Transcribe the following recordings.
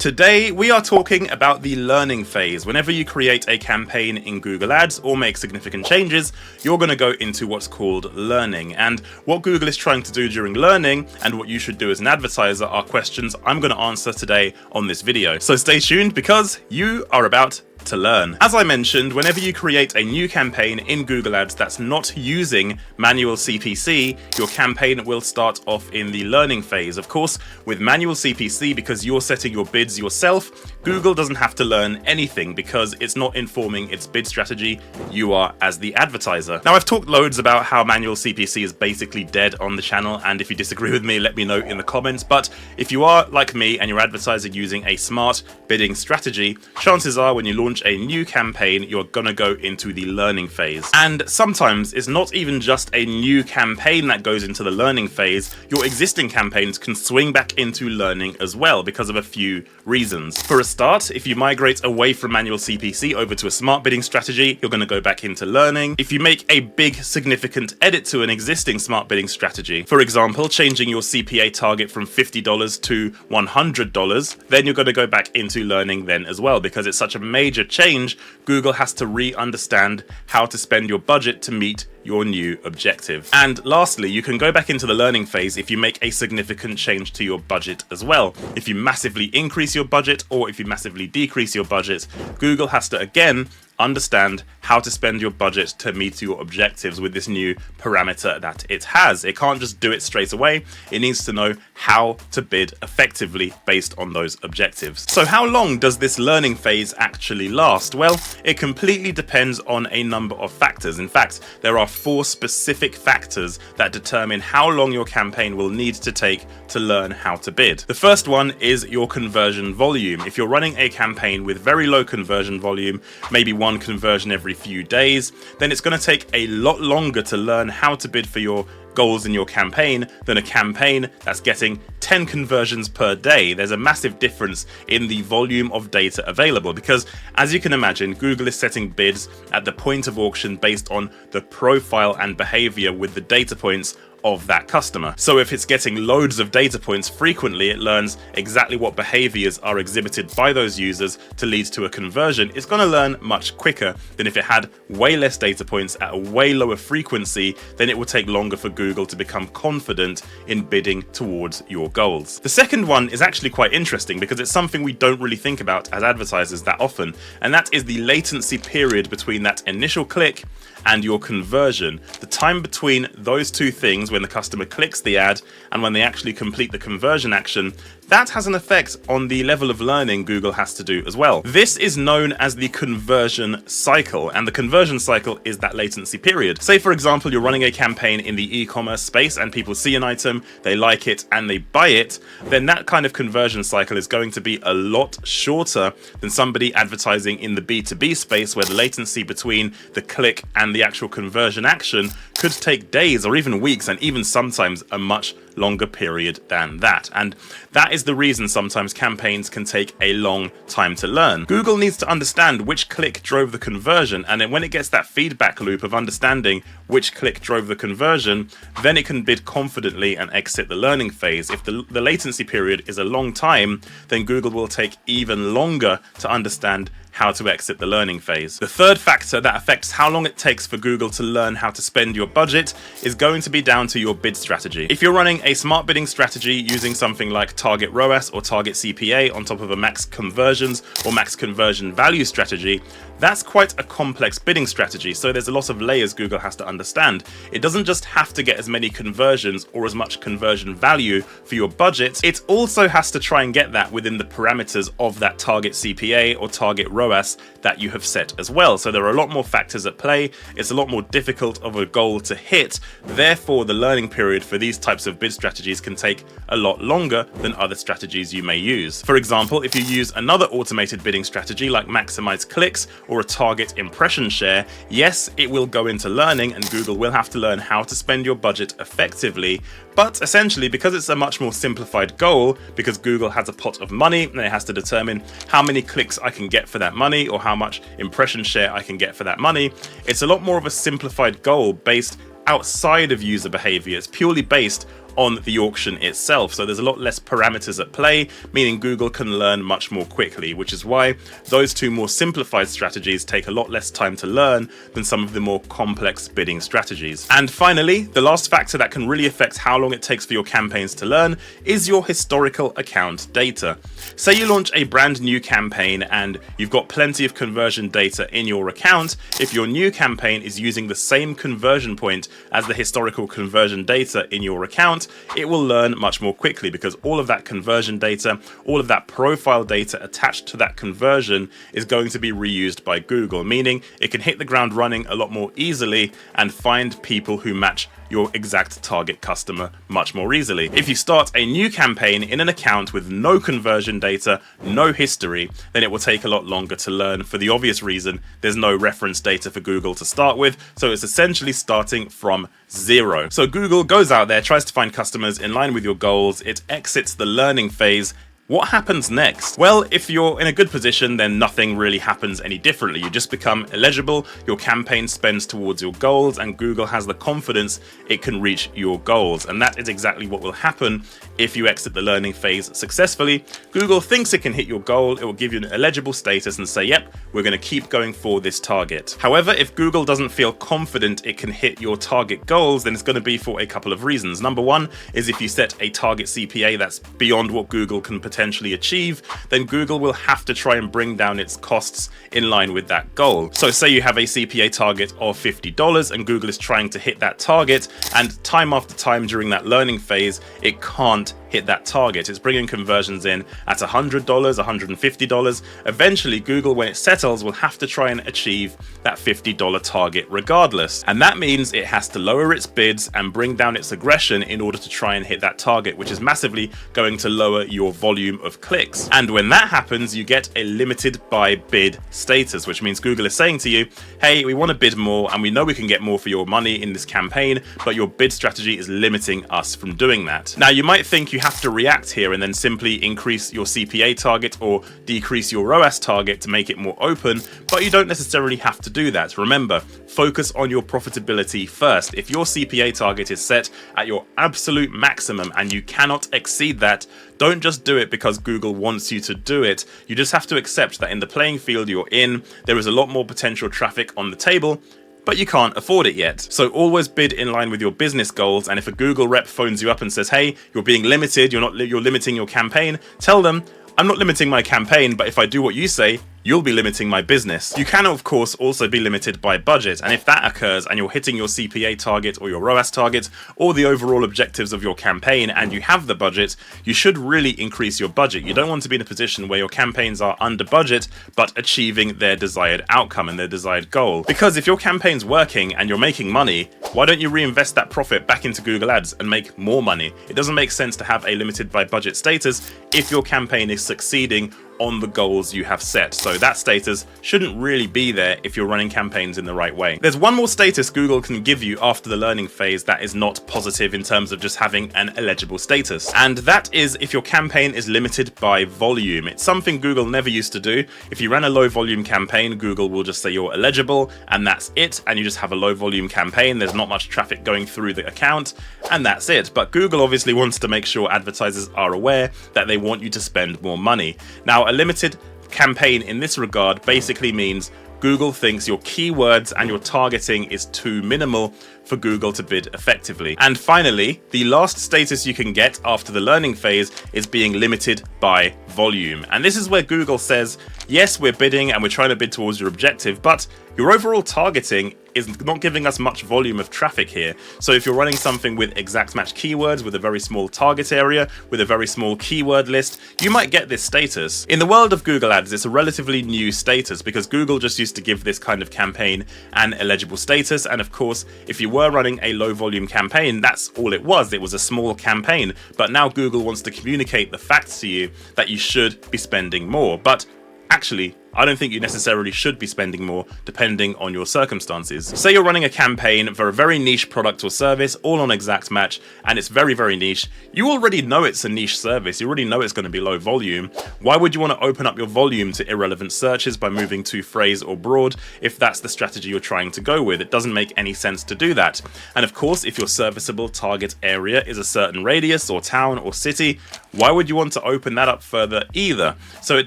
Today, we are talking about the learning phase. Whenever you create a campaign in Google Ads or make significant changes, you're going to go into what's called learning. And what Google is trying to do during learning and what you should do as an advertiser are questions I'm going to answer today on this video. So stay tuned because you are about to learn. As I mentioned, whenever you create a new campaign in Google Ads that's not using manual CPC, your campaign will start off in the learning phase. Of course, with manual CPC, because you're setting your bids yourself, Google doesn't have to learn anything because it's not informing its bid strategy. You are as the advertiser. Now, I've talked loads about how manual CPC is basically dead on the channel, and if you disagree with me, let me know in the comments. But if you are like me and you're advertising using a smart bidding strategy, chances are when you launch a new campaign, you're gonna go into the learning phase. And sometimes it's not even just a new campaign that goes into the learning phase. Your existing campaigns can swing back into learning as well because of a few reasons. For a start, if you migrate away from manual CPC over to a smart bidding strategy, you're gonna go back into learning. If you make a big significant edit to an existing smart bidding strategy, for example, changing your CPA target from $50 to $100, then you're gonna go back into learning then as well, because it's such a major change. Google has to re-understand how to spend your budget to meet your new objective. And lastly, you can go back into the learning phase if you make a significant change to your budget as well. If you massively increase your budget or if you massively decrease your budget, Google has to again understand how to spend your budget to meet your objectives with this new parameter that it has. It can't just do it straight away. It needs to know how to bid effectively based on those objectives. So how long does this learning phase actually last? Well, it completely depends on a number of factors. In fact, there are 4 specific factors that determine how long your campaign will need to take to learn how to bid. The first one is your conversion volume. If you're running a campaign with very low conversion volume, maybe one conversion every few days, then it's going to take a lot longer to learn how to bid for your goals in your campaign than a campaign that's getting 10 conversions per day. There's a massive difference in the volume of data available because, as you can imagine, Google is setting bids at the point of auction based on the profile and behavior with the data points of that customer. So if it's getting loads of data points frequently, it learns exactly what behaviors are exhibited by those users to lead to a conversion. It's going to learn much quicker than if it had way less data points at a way lower frequency. Then it will take longer for Google to become confident in bidding towards your goals. The second one is actually quite interesting because it's something we don't really think about as advertisers that often, and that is the latency period between that initial click and your conversion. The time between those two things, when the customer clicks the ad and when they actually complete the conversion action, that has an effect on the level of learning Google has to do as well. This is known as the conversion cycle, and the conversion cycle is that latency period. Say, for example, you're running a campaign in the e-commerce space and people see an item, they like it, and they buy it, then that kind of conversion cycle is going to be a lot shorter than somebody advertising in the B2B space, where the latency between the click and the actual conversion action could take days or even weeks, and even sometimes a much longer period than that. And that is the reason sometimes campaigns can take a long time to learn. Google needs to understand which click drove the conversion, and then when it gets that feedback loop of understanding which click drove the conversion, then it can bid confidently and exit the learning phase. If the latency period is a long time, then Google will take even longer to understand how to exit the learning phase. The third factor that affects how long it takes for Google to learn how to spend your budget is going to be down to your bid strategy. If you're running a smart bidding strategy using something like target ROAS or target CPA on top of a max conversions or max conversion value strategy, that's quite a complex bidding strategy, so there's a lot of layers Google has to understand. It doesn't just have to get as many conversions or as much conversion value for your budget, it also has to try and get that within the parameters of that target CPA or target ROAS that you have set as well. So there are a lot more factors at play, it's a lot more difficult of a goal to hit, therefore the learning period for these types of bid strategies can take a lot longer than other strategies you may use. For example, if you use another automated bidding strategy like maximize clicks or a target impression share, yes, it will go into learning and Google will have to learn how to spend your budget effectively, but essentially because it's a much more simplified goal, because Google has a pot of money and it has to determine how many clicks I can get for that money or how much impression share I can get for that money, it's a lot more of a simplified goal based outside of user behavior. It's purely based on the auction itself. So there's a lot less parameters at play, meaning Google can learn much more quickly, which is why those two more simplified strategies take a lot less time to learn than some of the more complex bidding strategies. And finally, the last factor that can really affect how long it takes for your campaigns to learn is your historical account data. Say you launch a brand new campaign and you've got plenty of conversion data in your account. If your new campaign is using the same conversion point as the historical conversion data in your account, it will learn much more quickly because all of that conversion data, all of that profile data attached to that conversion is going to be reused by Google, meaning it can hit the ground running a lot more easily and find people who match your exact target customer much more easily. If you start a new campaign in an account with no conversion data, no history, then it will take a lot longer to learn for the obvious reason there's no reference data for Google to start with, so it's essentially starting from zero. So Google goes out there, tries to find customers in line with your goals, it exits the learning phase. What happens next? Well, if you're in a good position, then nothing really happens any differently. You just become eligible, your campaign spends towards your goals, and Google has the confidence it can reach your goals. And that is exactly what will happen if you exit the learning phase successfully. Google thinks it can hit your goal, it will give you an eligible status and say, yep, we're going to keep going for this target. However, if Google doesn't feel confident it can hit your target goals, then it's going to be for a couple of reasons. Number one is if you set a target CPA that's beyond what Google can potentially achieve, then Google will have to try and bring down its costs in line with that goal. So say you have a CPA target of $50 and Google is trying to hit that target, and time after time during that learning phase, it can't hit that target. It's bringing conversions in at $100, $150. Eventually, Google, when it settles, will have to try and achieve that $50 target regardless. And that means it has to lower its bids and bring down its aggression in order to try and hit that target, which is massively going to lower your volume of clicks. And when that happens, you get a limited by bid status, which means Google is saying to you, hey, we want to bid more and we know we can get more for your money in this campaign, but your bid strategy is limiting us from doing that. Now, you might think you have to react here and then simply increase your CPA target or decrease your ROAS target to make it more open, but you don't necessarily have to do that. Remember, focus on your profitability first. If your CPA target is set at your absolute maximum and you cannot exceed that, don't just do it because Google wants you to do it. You just have to accept that in the playing field you're in, there is a lot more potential traffic on the table, but you can't afford it yet. So always bid in line with your business goals, and if a Google rep phones you up and says, hey, you're being limited, you're limiting your campaign, tell them, I'm not limiting my campaign, but if I do what you say, you'll be limiting my business. You can, of course, also be limited by budget, and if that occurs and you're hitting your CPA target or your ROAS target or the overall objectives of your campaign and you have the budget, you should really increase your budget. You don't want to be in a position where your campaigns are under budget but achieving their desired outcome and their desired goal. Because if your campaign's working and you're making money, why don't you reinvest that profit back into Google Ads and make more money? It doesn't make sense to have a limited by budget status if your campaign is succeeding on the goals you have set. So that status shouldn't really be there if you're running campaigns in the right way. There's one more status Google can give you after the learning phase that is not positive in terms of just having an eligible status. And that is if your campaign is limited by volume. It's something Google never used to do. If you ran a low volume campaign, Google will just say you're eligible and that's it. And you just have a low volume campaign. There's not much traffic going through the account and that's it. But Google obviously wants to make sure advertisers are aware that they want you to spend more money. Now, a limited campaign in this regard basically means Google thinks your keywords and your targeting is too minimal for Google to bid effectively. And finally, the last status you can get after the learning phase is being limited by volume. And this is where Google says, yes, we're bidding and we're trying to bid towards your objective, but your overall targeting is not giving us much volume of traffic here. So if you're running something with exact match keywords, with a very small target area, with a very small keyword list, you might get this status. In the world of Google Ads, it's a relatively new status because Google just used to give this kind of campaign an eligible status. And of course, if you were running a low volume campaign, that's all it was. It was a small campaign. But now Google wants to communicate the fact to you that you should be spending more. But actually, I don't think you necessarily should be spending more depending on your circumstances. Say you're running a campaign for a very niche product or service, all on exact match, and it's very, very niche. You already know it's a niche service. You already know it's going to be low volume. Why would you want to open up your volume to irrelevant searches by moving to phrase or broad if that's the strategy you're trying to go with? It doesn't make any sense to do that. And of course, if your serviceable target area is a certain radius or town or city, why would you want to open that up further either? So it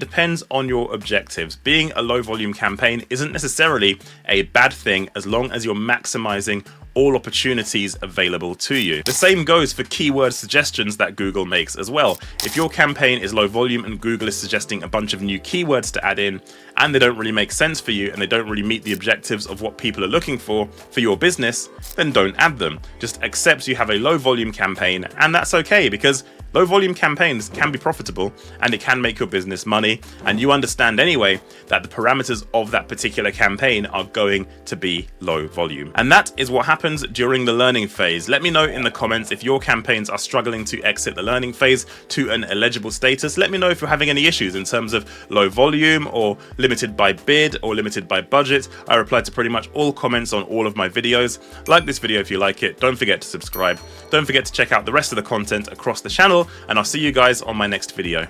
depends on your objectives. Being a low volume campaign isn't necessarily a bad thing as long as you're maximizing all opportunities available to you. The same goes for keyword suggestions that Google makes as well. If your campaign is low volume and Google is suggesting a bunch of new keywords to add in and they don't really make sense for you and they don't really meet the objectives of what people are looking for your business, then don't add them. Just accept you have a low volume campaign, and that's okay, because low volume campaigns can be profitable and it can make your business money, and you understand anyway that the parameters of that particular campaign are going to be low volume. And that is what happens during the learning phase. Let me know in the comments if your campaigns are struggling to exit the learning phase to an eligible status. Let me know if you're having any issues in terms of low volume or limited by bid or limited by budget. I reply to pretty much all comments on all of my videos. Like this video if you like it. Don't forget to subscribe. Don't forget to check out the rest of the content across the channel, and I'll see you guys on my next video.